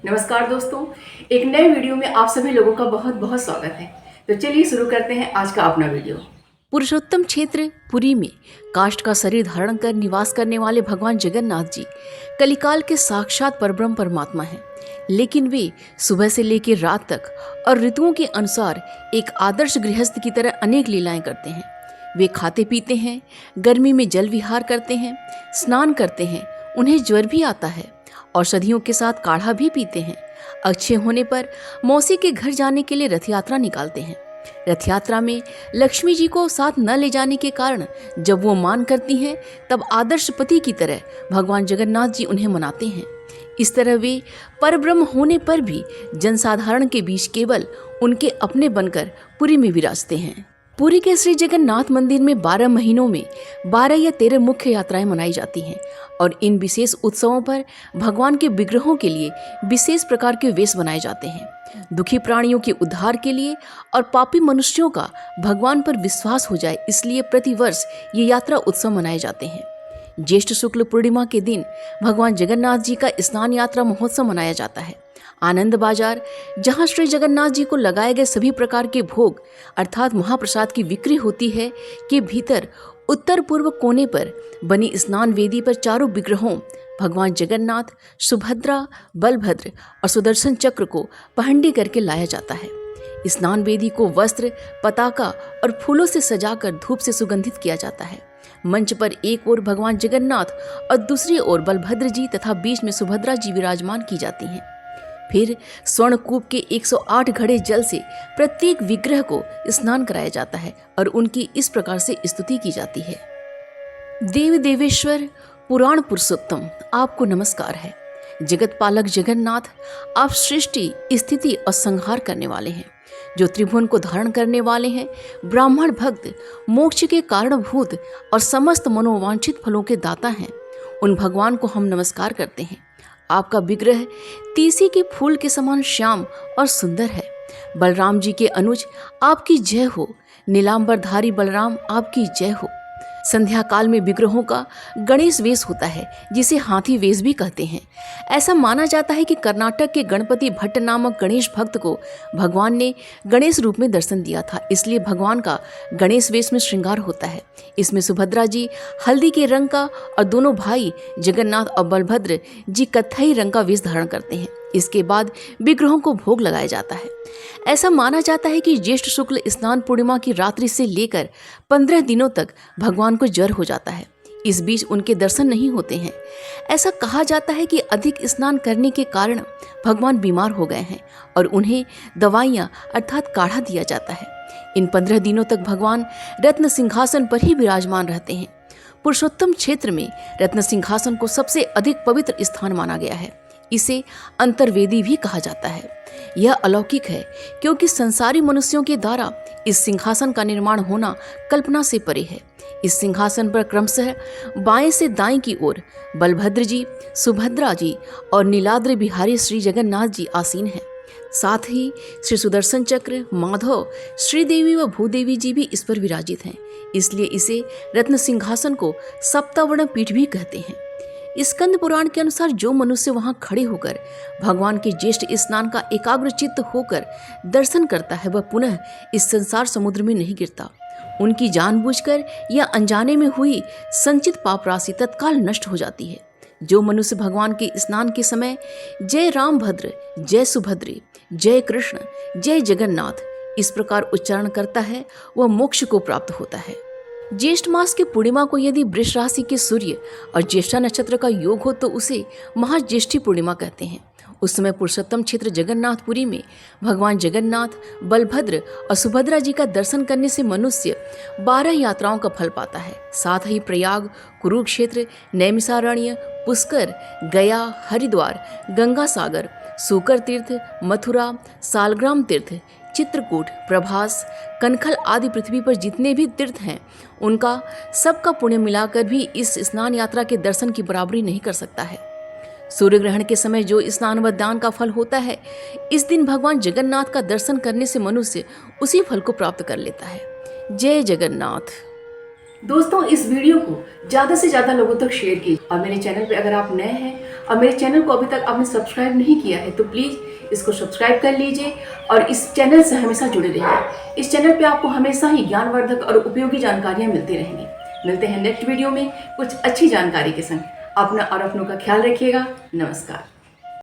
नमस्कार दोस्तों, एक नए वीडियो में आप सभी लोगों का बहुत बहुत स्वागत है। तो चलिए शुरू करते हैं आज का अपना वीडियो। पुरुषोत्तम क्षेत्र पुरी में काष्ठ का शरीर धारण कर निवास करने वाले भगवान जगन्नाथ जी कलिकाल के साक्षात परब्रह्म परमात्मा हैं। लेकिन वे सुबह से लेकर रात तक और ऋतुओं के अनुसार एक आदर्श गृहस्थ की तरह अनेक लीलाएं करते हैं। वे खाते पीते हैं, गर्मी में जल विहार करते हैं, स्नान करते हैं, उन्हें ज्वर भी आता है, औषधियों के साथ काढ़ा भी पीते हैं। अक्षय होने पर मौसी के घर जाने के लिए रथ यात्रा निकालते हैं। रथ यात्रा में लक्ष्मी जी को साथ न ले जाने के कारण जब वो मान करती हैं तब आदर्श पति की तरह भगवान जगन्नाथ जी उन्हें मनाते हैं। इस तरह वे परब्रह्म होने पर भी जनसाधारण के बीच केवल उनके अपने बनकर पुरी में विराजते हैं। पुरी के श्री जगन्नाथ मंदिर में 12 महीनों में 12 या 13 मुख्य यात्राएं मनाई जाती हैं और इन विशेष उत्सवों पर भगवान के विग्रहों के लिए विशेष प्रकार के वेश बनाए जाते हैं। दुखी प्राणियों के उद्धार के लिए और पापी मनुष्यों का भगवान पर विश्वास हो जाए, इसलिए प्रतिवर्ष ये यात्रा उत्सव मनाए जाते हैं। ज्येष्ठ शुक्ल पूर्णिमा के दिन भगवान जगन्नाथ जी का स्नान यात्रा महोत्सव मनाया जाता है। आनंद बाजार, जहां श्री जगन्नाथ जी को लगाए गए सभी प्रकार के भोग अर्थात महाप्रसाद की बिक्री होती है, के भीतर उत्तर पूर्व कोने पर बनी स्नान वेदी पर चारों विग्रहों भगवान जगन्नाथ, सुभद्रा, बलभद्र और सुदर्शन चक्र को पहंडी करके लाया जाता है। स्नान वेदी को वस्त्र, पताका और फूलों से सजाकर धूप से सुगंधित किया जाता है। मंच पर एक ओर भगवान जगन्नाथ और दूसरी ओर बलभद्र जी तथा बीच में सुभद्रा जी विराजमान की जाती हैं। फिर स्वर्णकूप के 108 घड़े जल से प्रत्येक विग्रह को स्नान कराया जाता है और उनकी इस प्रकार से स्तुति की जाती है। देव देवेश्वर पुराण पुरुषोत्तम, आपको नमस्कार है। जगत पालक जगन्नाथ, आप सृष्टि, स्थिति और संहार करने वाले हैं, जो त्रिभुवन को धारण करने वाले हैं, ब्राह्मण भक्त, मोक्ष के कारणभूत और समस्त मनोवांछित फलों के दाता हैं। उन भगवान को हम नमस्कार करते हैं। आपका विग्रह तीसी के फूल के समान श्याम और सुंदर है। बलराम जी के अनुज, आपकी जय हो। नीलांबरधारी बलराम, आपकी जय हो। संध्या काल में विग्रहों का गणेश वेश होता है, जिसे हाथी वेश भी कहते हैं। ऐसा माना जाता है कि कर्नाटक के गणपति भट्ट नामक गणेश भक्त को भगवान ने गणेश रूप में दर्शन दिया था, इसलिए भगवान का गणेश वेश में श्रृंगार होता है। इसमें सुभद्रा जी हल्दी के रंग का और दोनों भाई जगन्नाथ और बलभद्र जी कत्थई रंग का वेश धारण करते हैं। इसके बाद विग्रहों को भोग लगाया जाता है। ऐसा माना जाता है कि ज्येष्ठ शुक्ल स्नान पूर्णिमा की रात्रि से लेकर 15 दिनों तक भगवान को ज्वर हो जाता है। इस बीच उनके दर्शन नहीं होते हैं। ऐसा कहा जाता है कि अधिक स्नान करने के कारण भगवान बीमार हो गए हैं और उन्हें दवाइयाँ अर्थात काढ़ा दिया जाता है। इन 15 दिनों तक भगवान रत्न सिंहासन पर ही विराजमान रहते हैं। पुरुषोत्तम क्षेत्र में रत्न सिंहासन को सबसे अधिक पवित्र स्थान माना गया है। इसे अंतर्वेदी भी कहा जाता है। यह अलौकिक है क्योंकि संसारी मनुष्यों के द्वारा इस सिंहासन का निर्माण होना कल्पना से परे है। इस सिंहासन पर क्रमशः बाएं से दाएं की ओर बलभद्र जी, सुभद्रा जी और नीलाद्रि बिहारी श्री जगन्नाथ जी आसीन हैं। साथ ही श्री सुदर्शन चक्र, माधव, श्रीदेवी व भूदेवी जी भी इस पर विराजित हैं। इसलिए इसे रत्न सिंहासन को सप्तवर्ण पीठ भी कहते हैं। स्कंद पुराण के अनुसार जो मनुष्य वहां खड़े होकर भगवान के ज्येष्ठ स्नान का एकाग्र चित्त होकर दर्शन करता है, वह पुनः इस संसार समुद्र में नहीं गिरता। उनकी जानबूझकर या अनजाने में हुई संचित पाप राशि तत्काल नष्ट हो जाती है। जो मनुष्य भगवान के स्नान के समय जय राम भद्र, जय सुभद्रे, जय कृष्ण, जय जगन्नाथ इस प्रकार उच्चारण करता है, वह मोक्ष को प्राप्त होता है। ज्येष्ठ मास के पूर्णिमा को यदि वृष राशि के सूर्य और ज्येष्ठा नक्षत्र का योग हो तो उसे महाज्येष्ठी पूर्णिमा कहते हैं। उस समय पुरुषोत्तम क्षेत्र जगन्नाथपुरी में भगवान जगन्नाथ, बलभद्र और सुभद्रा जी का दर्शन करने से मनुष्य 12 यात्राओं का फल पाता है। साथ ही प्रयाग, कुरुक्षेत्र, नैमिषारण्य, पुष्कर, गया, हरिद्वार, गंगा सागर, सूकर तीर्थ, मथुरा, सालग्राम तीर्थ, चित्रकूट, प्रभास, कनखल आदि पृथ्वी पर जितने भी तीर्थ हैं, उनका सबका पुण्य मिलाकर भी इस स्नान यात्रा के दर्शन की बराबरी नहीं कर सकता है। सूर्य ग्रहण के समय जो स्नान व दान का फल होता है, इस दिन भगवान जगन्नाथ का दर्शन करने से मनुष्य उसी फल को प्राप्त कर लेता है। जय जगन्नाथ। दोस्तों, इस वीडियो को ज़्यादा से ज़्यादा लोगों तक शेयर कीजिए और मेरे चैनल पे अगर आप नए हैं और मेरे चैनल को अभी तक आपने सब्सक्राइब नहीं किया है तो प्लीज़ इसको सब्सक्राइब कर लीजिए और इस चैनल से हमेशा जुड़े रहिए। इस चैनल पे आपको हमेशा ही ज्ञानवर्धक और उपयोगी जानकारियाँ मिलती रहेंगी। मिलते हैं नेक्स्ट वीडियो में कुछ अच्छी जानकारी के संग। अपना और अपनों का ख्याल रखिएगा। नमस्कार।